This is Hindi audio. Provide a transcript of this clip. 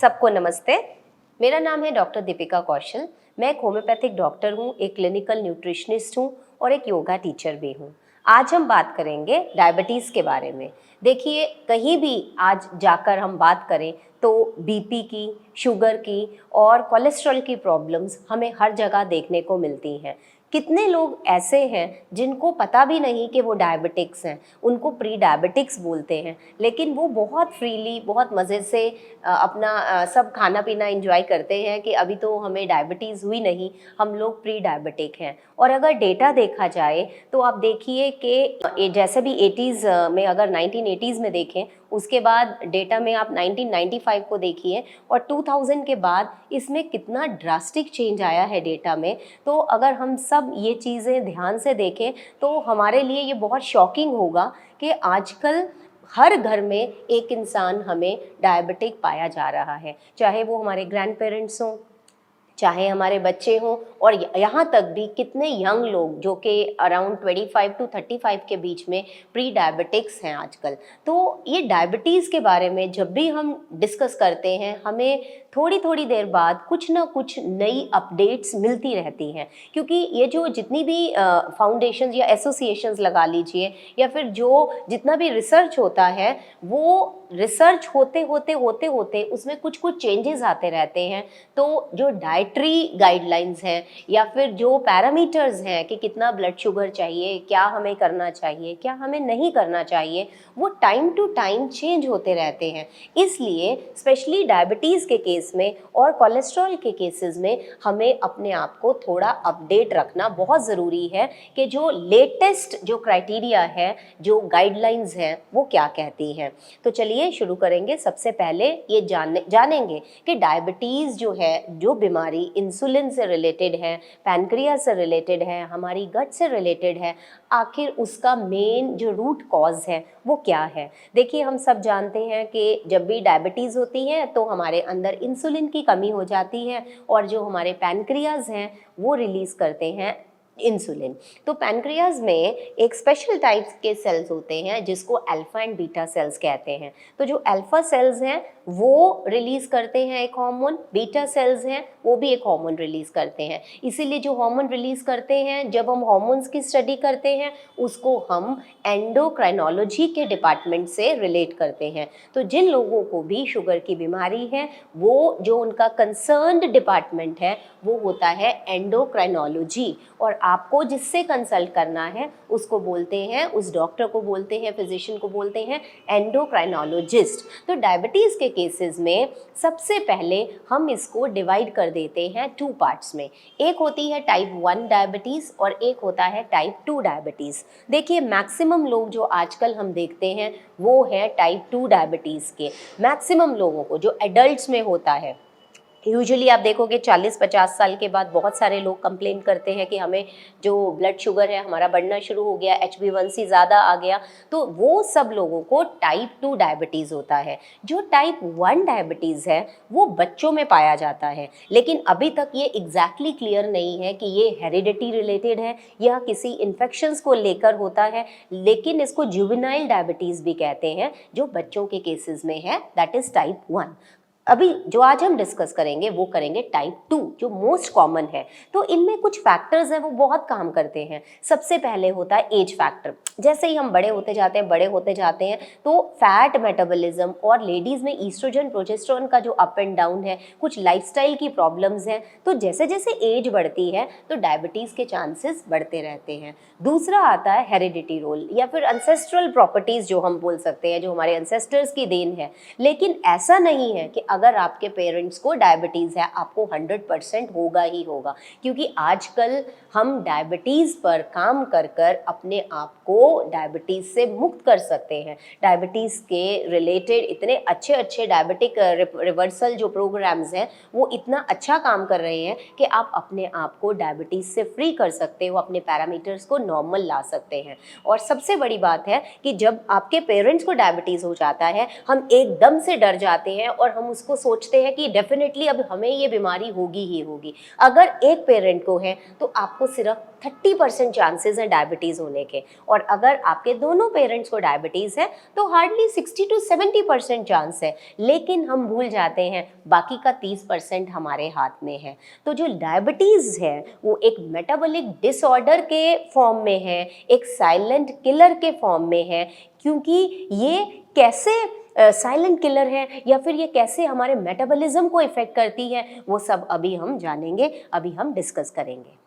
सबको नमस्ते। मेरा नाम है डॉक्टर दीपिका कौशल। मैं एक होम्योपैथिक डॉक्टर हूँ, एक क्लिनिकल न्यूट्रिशनिस्ट हूँ और एक योगा टीचर भी हूँ। आज हम बात करेंगे डायबिटीज़ के बारे में। देखिए, कहीं भी आज जाकर हम बात करें तो बीपी की, शुगर की और कोलेस्ट्रॉल की प्रॉब्लम्स हमें हर जगह देखने को मिलती हैं। कितने लोग ऐसे हैं जिनको पता भी नहीं कि वो डायबिटिक्स हैं, उनको प्री डायबिटिक्स बोलते हैं, लेकिन वो बहुत फ्रीली, बहुत मज़े से अपना सब खाना पीना एंजॉय करते हैं कि अभी तो हमें डायबिटीज़ हुई नहीं, हम लोग प्री डायबिटिक हैं। और अगर डेटा देखा जाए तो आप देखिए कि जैसे भी 80s में, अगर 1980s में देखें, उसके बाद डेटा में आप 1995 को देखिए और 2000 के बाद इसमें कितना ड्रास्टिक चेंज आया है डेटा में। तो अगर हम सब ये चीज़ें ध्यान से देखें तो हमारे लिए ये बहुत शॉकिंग होगा कि आजकल हर घर में एक इंसान हमें डायबिटिक पाया जा रहा है, चाहे वो हमारे ग्रैंड पेरेंट्स हों, चाहे हमारे बच्चे हों, और यहाँ तक भी कितने यंग लोग जो कि अराउंड 25 टू 35 के बीच में प्री डायबिटिक्स हैं आजकल। तो ये डायबिटीज़ के बारे में जब भी हम डिस्कस करते हैं, हमें थोड़ी थोड़ी देर बाद कुछ ना कुछ नई अपडेट्स मिलती रहती हैं, क्योंकि ये जो जितनी भी फाउंडेशंस या एसोसिएशंस लगा लीजिए, या फिर जो जितना भी रिसर्च होता है, वो रिसर्च होते होते होते होते उसमें कुछ कुछ चेंजेस आते रहते हैं। तो जो डाइटरी गाइडलाइंस हैं या फिर जो पैरामीटर्स हैं कि कितना ब्लड शुगर चाहिए, क्या हमें करना चाहिए, क्या हमें नहीं करना चाहिए, वो टाइम टू टाइम चेंज होते रहते हैं। इसलिए स्पेशली डायबिटीज़ के केस में और कोलेस्ट्रॉल के केसेस में हमें अपने आप को थोड़ा अपडेट रखना बहुत ज़रूरी है कि जो लेटेस्ट जो क्राइटेरिया है, जो गाइडलाइंस हैं, वो क्या कहती हैं। तो चलिए शुरू करेंगे। सबसे पहले ये जानेंगे कि डायबिटीज़ जो है, जो बीमारी इंसुलिन से रिलेटेड है, पैनक्रियास से रिलेटेड है, हमारी गट से रिलेटेड है, आखिर उसका मेन जो रूट कॉज है वो क्या है। देखिए, हम सब जानते हैं कि जब भी डायबिटीज़ होती है तो हमारे अंदर इंसुलिन की कमी हो जाती है और जो हमारे पैनक्रियास हैं वो रिलीज़ करते हैं इंसुलिन। तो पैनक्रियाज में एक स्पेशल टाइप्स के सेल्स होते हैं जिसको अल्फा एंड बीटा सेल्स कहते हैं। तो जो अल्फा सेल्स हैं वो रिलीज करते हैं एक हार्मोन, बीटा सेल्स हैं वो भी एक हार्मोन रिलीज करते हैं। इसीलिए जो हार्मोन रिलीज करते हैं, जब हम हार्मोन्स की स्टडी करते हैं, उसको हम एंडोक्राइनोलॉजी के डिपार्टमेंट से रिलेट करते हैं। तो जिन लोगों को भी शुगर की बीमारी है, वो जो उनका कंसर्न्ड डिपार्टमेंट है वो होता है एंडोक्राइनोलॉजी, और आपको जिससे कंसल्ट करना है उसको बोलते हैं, उस डॉक्टर को बोलते हैं, फिजिशियन को बोलते हैं एंडोक्राइनोलॉजिस्ट। तो डायबिटीज़ के केसेस में सबसे पहले हम इसको डिवाइड कर देते हैं 2 पार्ट्स में। एक होती है टाइप 1 डायबिटीज़ और एक होता है टाइप 2 डायबिटीज़। देखिए, मैक्सिमम लोग जो आजकल हम देखते हैं वो है टाइप 2 डायबिटीज़ के। मैक्सिमम लोगों को जो एडल्ट्स में होता है, यूजुअली आप देखोगे 40-50 साल के बाद बहुत सारे लोग कंप्लेन करते हैं कि हमें जो ब्लड शुगर है हमारा बढ़ना शुरू हो गया, HbA1c ज़्यादा आ गया। तो वो सब लोगों को टाइप 2 डायबिटीज़ होता है। जो टाइप 1 डायबिटीज़ है वो बच्चों में पाया जाता है, लेकिन अभी तक ये एग्जैक्टली क्लियर नहीं है कि ये हेरिडिटी रिलेटेड है या किसी इन्फेक्शंस को लेकर होता है, लेकिन इसको जुवेनाइल डायबिटीज़ भी कहते हैं, जो बच्चों के केसेस में है, दैट इज़ टाइप 1। अभी जो आज हम डिस्कस करेंगे वो करेंगे टाइप 2, जो मोस्ट कॉमन है। तो इनमें कुछ फैक्टर्स हैं वो बहुत काम करते हैं। सबसे पहले होता है एज फैक्टर। जैसे ही हम बड़े होते जाते हैं तो फैट मेटाबॉलिज्म और लेडीज़ में ईस्ट्रोजन प्रोजेस्टेरोन का जो अप एंड डाउन है, कुछ लाइफस्टाइल की प्रॉब्लम्स हैं, तो जैसे जैसे एज बढ़ती है तो डायबिटीज़ के चांसेस बढ़ते रहते हैं। दूसरा आता है हेरिडिटी रोल या फिर एंसेस्ट्रल प्रॉपर्टीज़ जो हम बोल सकते हैं, जो हमारे एंसेस्टर्स की देन है। लेकिन ऐसा नहीं है कि अगर आपके पेरेंट्स को डायबिटीज़ है आपको 100% होगा ही होगा, क्योंकि आजकल हम डायबिटीज़ पर काम कर कर अपने आप को डायबिटीज़ से मुक्त कर सकते हैं। डायबिटीज़ के रिलेटेड इतने अच्छे अच्छे डायबिटिक रिवर्सल जो प्रोग्राम्स हैं वो इतना अच्छा काम कर रहे हैं कि आप अपने आप को डायबिटीज़ से फ्री कर सकते हो, अपने पैरामीटर्स को नॉर्मल ला सकते हैं। और सबसे बड़ी बात है कि जब आपके पेरेंट्स को डायबिटीज़ हो जाता है, हम एकदम से डर जाते हैं और हम उसको सोचते हैं कि डेफिनेटली अब हमें ये बीमारी होगी ही होगी। अगर एक पेरेंट को है तो आपको सिर्फ 30% चांसेस हैं डायबिटीज़ होने के, और अगर आपके दोनों पेरेंट्स को डायबिटीज़ है तो हार्डली 60 to 70% चांस है। लेकिन हम भूल जाते हैं बाकी का 30% हमारे हाथ में है। तो जो डायबिटीज़ है वो एक मेटाबॉलिक डिसऑर्डर के फॉर्म में है, एक साइलेंट किलर के फॉर्म में है, क्योंकि ये कैसे साइलेंट किलर है या फिर ये कैसे हमारे मेटाबॉलिज्म को इफ़ेक्ट करती है वो सब अभी हम जानेंगे, अभी हम डिस्कस करेंगे।